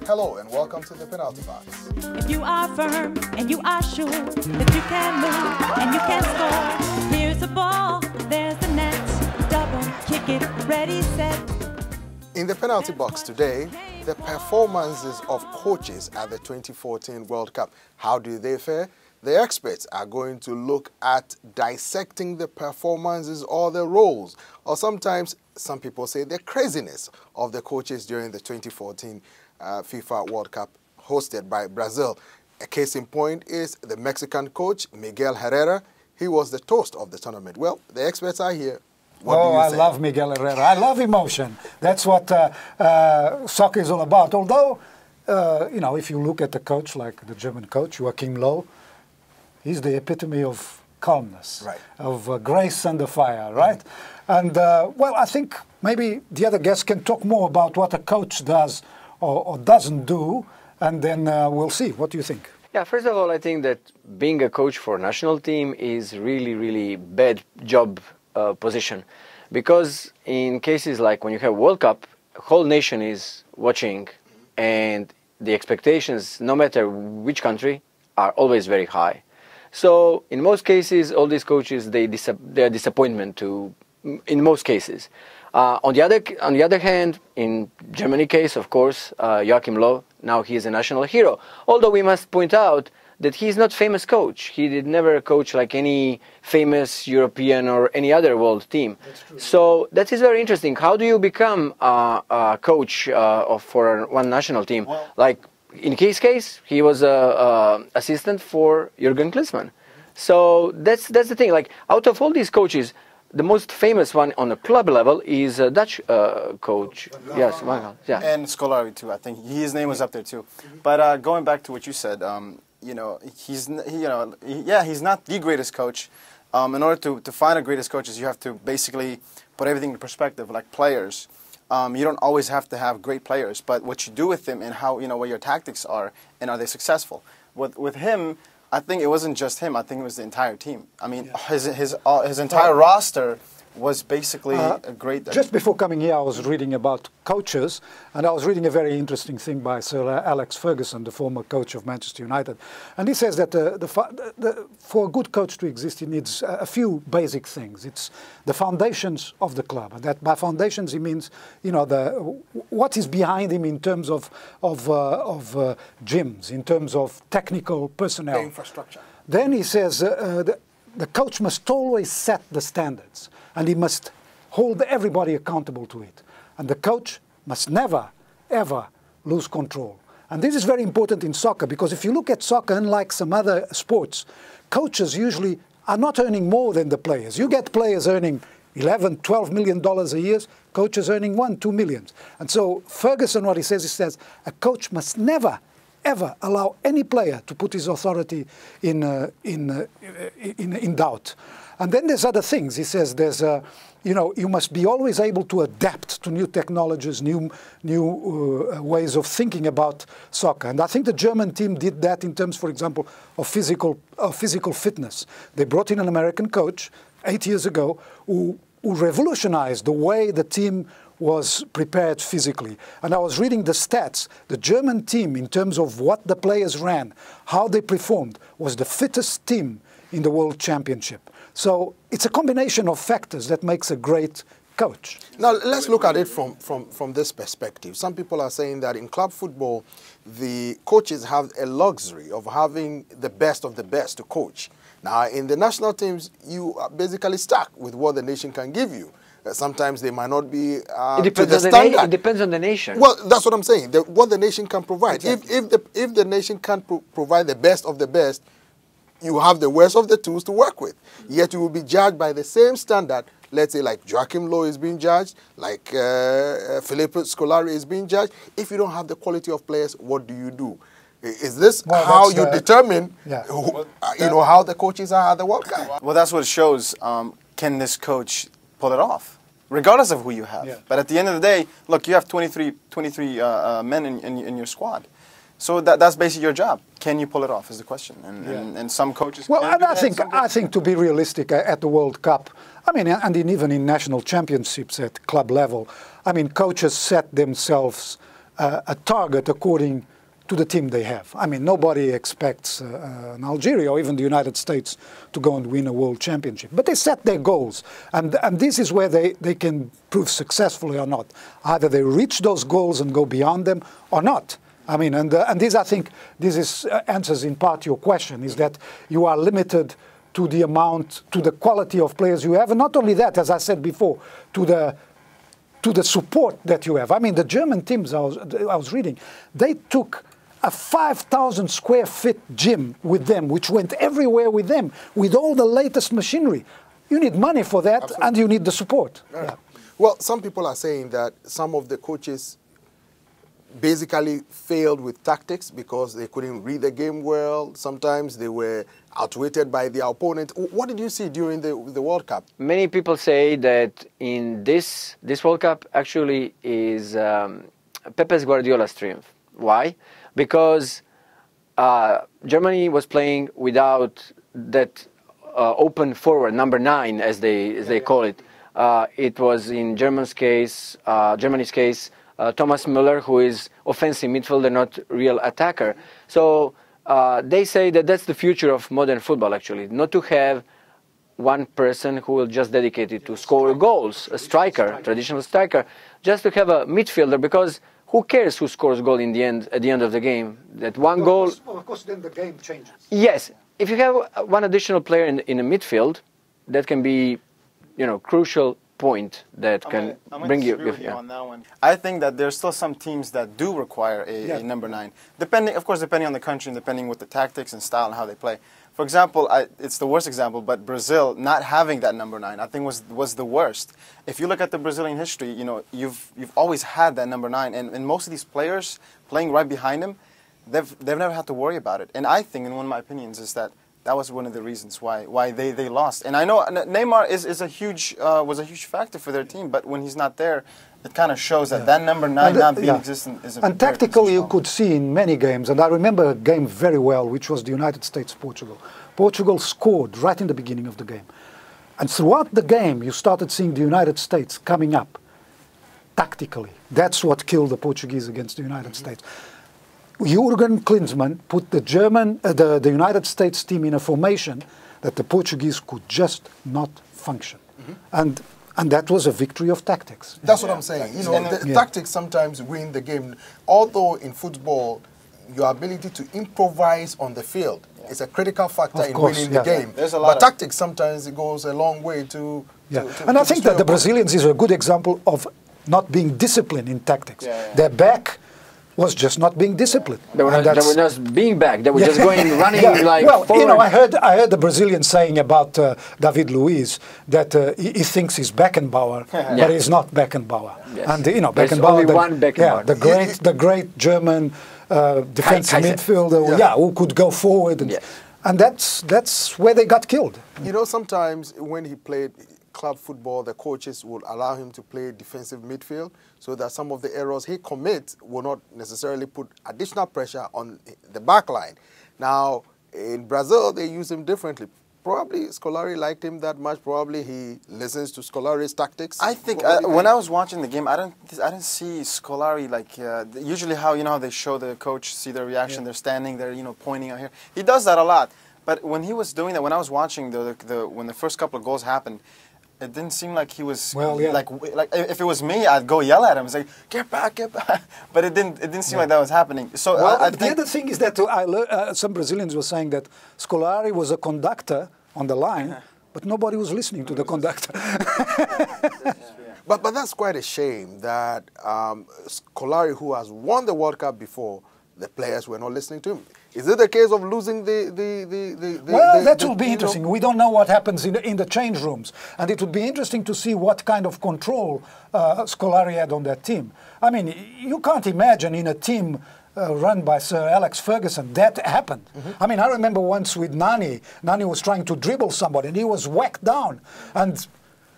Hello and welcome to the Penalty Box. If you are firm and you are sure that you can move and you can score, here's the ball, there's the net, double, kick it, ready, set. In the Penalty Box today, the performances of coaches at the 2014 World Cup. How do they fare? The experts are going to look at dissecting the performances or the roles, or sometimes some people say the craziness of the coaches during the 2014 FIFA World Cup hosted by Brazil. A case in point is the Mexican coach, Miguel Herrera. He was the toast of the tournament. Well, the experts are here. What do you say? I love Miguel Herrera. I love emotion. That's what soccer is all about. Although, you know, if you look at a coach like the German coach, Joachim Löw, he's the epitome of calmness, right, of grace under fire, right? And, well, I think maybe the other guests can talk more about what a coach does or doesn't do, and then we'll see. What do you think? Yeah, first of all, I think that being a coach for a national team is really bad job position, because in cases like when you have World Cup, a whole nation is watching, and the expectations, no matter which country, are always very high. So in most cases, all these coaches, they are disappointment to, in most cases. On the other hand, in Germany case, of course, Joachim Löw, now he is a national hero. Although we must point out that he is not famous coach. He did never coach like any famous European or any other world team. That's true. So that is very interesting. How do you become a coach for one national team? Well, like in his case, he was a assistant for Jürgen Klinsmann. So that's the thing. Like out of all these coaches, the most famous one on a club level is a Dutch coach. Yes, Van Gaal. Yeah. And Scolari too. I think his name was up there too. But going back to what you said, you know, he's not the greatest coach. In order to find a greatest coaches, you have to basically put everything in perspective. Like players, you don't always have to have great players, but what you do with them and how, you know, what your tactics are and are they successful. With him, I think it wasn't just him. I think it was the entire team. I mean, his entire roster was basically a great. Just before coming here, I was reading about coaches, and I was reading a very interesting thing by Sir Alex Ferguson, the former coach of Manchester United, and he says that for a good coach to exist, he needs a few basic things. It's the foundations of the club, and that by foundations he means, you know, what is behind him in terms of gyms, in terms of technical personnel, the infrastructure. Then he says the coach must always set the standards, and he must hold everybody accountable to it. And the coach must never, ever lose control. And this is very important in soccer, because if you look at soccer, unlike some other sports, coaches usually are not earning more than the players. You get players earning $11, $12 million a year, coaches earning $1, $2 million. And so Ferguson, what he says, a coach must never, ever allow any player to put his authority in doubt. And then there's other things. He says there's, you know, you must be always able to adapt to new technologies, new ways of thinking about soccer. And I think the German team did that in terms, for example, of physical fitness. They brought in an American coach 8 years ago who revolutionized the way the team was prepared physically. And I was reading the stats. The German team, in terms of what the players ran, how they performed, was the fittest team in the World Championship. So it's a combination of factors that makes a great coach. Now, let's look at it from this perspective. Some people are saying that in club football, the coaches have a luxury of having the best of the best to coach. Now, in the national teams, you are basically stuck with what the nation can give you. Sometimes they might not be to the standard. It depends on the nation. Well, that's what I'm saying. What the nation can provide. Exactly. If the nation can't provide the best of the best, you have the worst of the tools to work with. Yet you will be judged by the same standard. Let's say like Joachim Löw is being judged, like Filippo Scolari is being judged. If you don't have the quality of players, what do you do? Is this how you determine, you know, how the coaches are at the World Cup? Well, that's what it shows. Can this coach pull it off, regardless of who you have? Yeah. But at the end of the day, look, you have 23 men in your squad. So that's basically your job. Can you pull it off is the question. And some coaches Well, can and do I that, think some I coaches think to be realistic at the World Cup, I mean, and even in national championships at club level, I mean, coaches set themselves a target according to the team they have. I mean, nobody expects an Algeria or even the United States to go and win a world championship. But they set their goals, and this is where they can prove successfully or not. Either they reach those goals and go beyond them or not. I mean, and this, I think, this is answers in part your question, is that you are limited to the amount, to the quality of players you have, and not only that, as I said before, to the support that you have. I mean, the German teams I was reading, they took a 5,000 square feet gym with them, which went everywhere with them, with all the latest machinery. You need money for that, absolutely, and you need the support. Right. Yeah. Well, some people are saying that some of the coaches basically failed with tactics because they couldn't read the game well. Sometimes they were outwitted by the opponent. What did you see during the World Cup? Many people say that in this World Cup actually is Pep Guardiola's triumph. Why? Because Germany was playing without that open forward, number 9, as they call it. It was in Germany's case, Thomas Müller, who is offensive midfielder, not real attacker. So they say that that's the future of modern football, actually, not to have one person who will just dedicate it to score goals, a striker, traditional striker, just to have a midfielder, because who cares who scores goal in the end, at the end of the game? That one goal. Of course, then the game changes. Yes, if you have one additional player in a midfield, that can be, crucial point that can bring you. On that one. I think that there's still some teams that do require a number 9, depending on the country and depending with the tactics and style and how they play. For example, it's the worst example, but Brazil not having that number 9, I think was the worst. If you look at the Brazilian history, you've always had that number 9, and most of these players playing right behind him, they've never had to worry about it. And I think, in one of my opinions, is that was one of the reasons why they lost. And I know Neymar was a huge factor for their team, but when he's not there, it kind of shows that number 9 not being existent is a And tactically, you could see in many games, and I remember a game very well, which was the United States-Portugal. Portugal scored right in the beginning of the game. And throughout the game, you started seeing the United States coming up tactically. That's what killed the Portuguese against the United States. Jurgen Klinsmann put the United States team in a formation that the Portuguese could just not function. And that was a victory of tactics. That's what I'm saying. Tactics sometimes win the game. Although in football, your ability to improvise on the field is a critical factor in winning the game. But tactics sometimes it goes a long way to and I think that the Brazilians is a good example of not being disciplined in tactics. Their back was just not being disciplined. They were not being back. They were just going running forward. I heard the Brazilians saying about David Luiz that he thinks he's Beckenbauer, but he's not Beckenbauer. Yes. And Beckenbauer, there's only one Beckenbauer. The great German defensive midfielder, who could go forward, and that's where they got killed. Sometimes when he played club football, the coaches would allow him to play defensive midfield so that some of the errors he commits will not necessarily put additional pressure on the back line. Now, in Brazil, they use him differently. Probably Scolari liked him that much. Probably he listens to Scolari's tactics. I think when I was watching the game, I didn't see Scolari usually how they show the coach, see their reaction, they're standing there, pointing out here. He does that a lot. But when he was doing that, when I was watching when the first couple of goals happened, it didn't seem like he was like if it was me, I'd go yell at him and say, "Get back, get back!" But it didn't seem like that was happening. So the other thing is that some Brazilians were saying that Scolari was a conductor on the line, but nobody was listening to the conductor. But that's quite a shame that Scolari, who has won the World Cup before, the players were not listening to him. Is it a case of losing that will be interesting. We don't know what happens in the change rooms. And it would be interesting to see what kind of control Scolari had on that team. I mean, you can't imagine in a team run by Sir Alex Ferguson that happened. I mean, I remember once with Nani. Nani was trying to dribble somebody and he was whacked down. And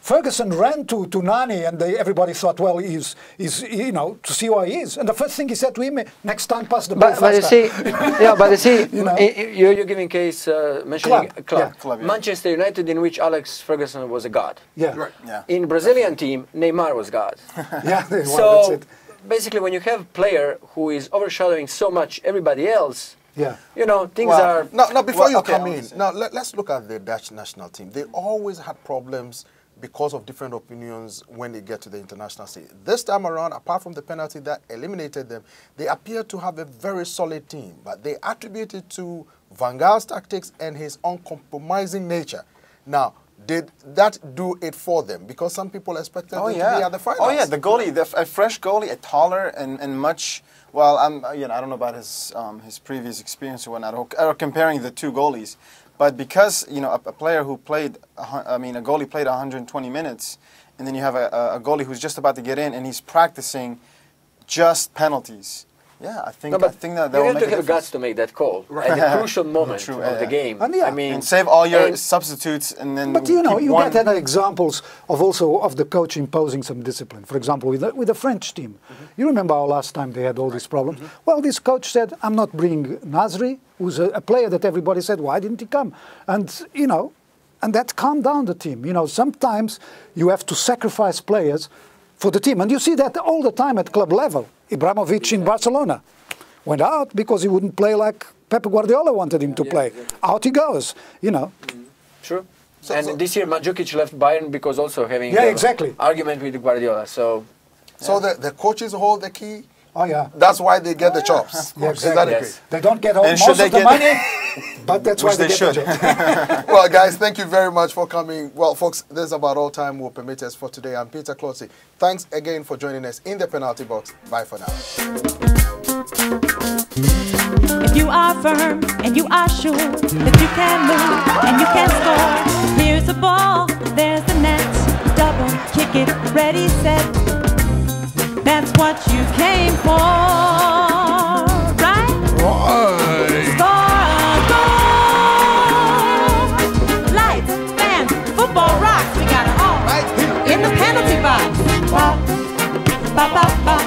Ferguson ran to Nani, and everybody thought, well, he's you know, to see who he is. And the first thing he said to him, next time pass the ball But you see, yeah, but you see, You know? you're giving case mentioning Club, Club, yeah. Manchester United, in which Alex Ferguson was a god. Yeah, Right. Yeah. In Brazilian team, Neymar was god. yeah. Well, So that's it. basically, when you have a player who is overshadowing so much everybody else, Yeah. you know, things Well, are. Now, before Well, you okay, come I in, wanna say- now let's look at the Dutch national team. They always had problems because of different opinions when they get to the international scene. This time around, apart from the penalty that eliminated them, they appear to have a very solid team, but they attribute it to Van Gaal's tactics and his uncompromising nature. Now, did that do it for them? Because some people expected them to be at the finals. Oh yeah, the goalie, a fresh goalie, a taller and much. Well, you know, I don't know about his previous experience or whatnot, or comparing the two goalies, but because you know a player who played, a goalie played 120 minutes, and then you have a goalie who's just about to get in and he's practicing just penalties. Yeah, I think No, but that you will have make to a have difference. guts to make that call at the crucial moment True, of the yeah. game. And yeah. I mean, And save all your and- substitutes and then. But you know, keep you one. get other examples of also of the coach imposing some discipline. For example, with the French team, you remember how last time they had all these problems. Well, this coach said, "I'm not bringing Nasri, who's a player that everybody said, why didn't he come?" And you know, and that calmed down the team. You know, sometimes you have to sacrifice players for the team, and you see that all the time at club level. Ibrahimovic in Barcelona went out because he wouldn't play like Pep Guardiola wanted him to play. Out he goes, you know. True. And this year, Mandzukic left Bayern because also having Yeah, the exactly. argument with Guardiola. So So the coaches hold the key. Oh yeah. That's why they get the chops. Yeah, Is that exactly. agree? Yes. They don't get all, And should most they of the get- money, but that's why Which they, they get should. the job. Well, guys, thank you very much for coming. Well, folks, this is about all time will permit us for today. I'm Peter Closey. Thanks again for joining us in the penalty box. Bye for now. If you are firm and you are sure that you can move and you can score, here's the ball, there's the net. Double, kick it, ready, set. That's what you came for, right? Score a goal! Lights, fans, football rocks. We got it all right here in the penalty box. Ba, ba, ba, ba.